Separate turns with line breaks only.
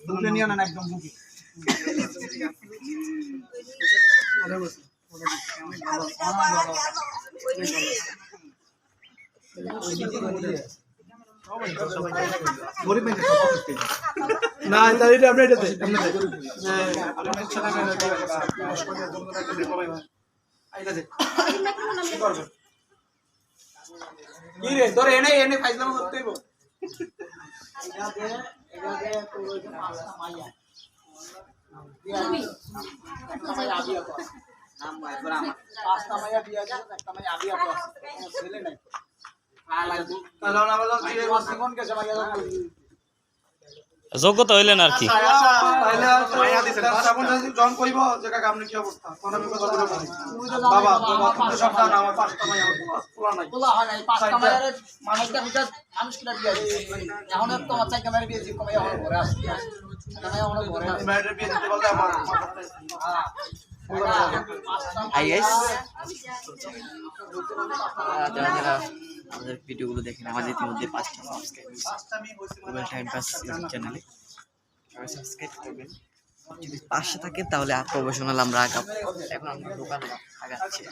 বুকে নিয়ে না একদম বুকে না তাহলে এটা আপনি এটাতে কি রে তোর এনে এনে ফাইজলাম করতে হইব
যোগ্যতা হইলেন আর কি আমাদের ভিডিওগুলো দেখেন আমাদের ইতিমধ্যে 5টা সাবস্ক্রাইব টাইম পাস ইউটিউব চ্যানেলে সাবস্ক্রাইব করবেন যদি পাশে থাকে তাহলে প্রফেশনাল আমরা আগাবো এখন আমরা দোকানে আগাচ্ছি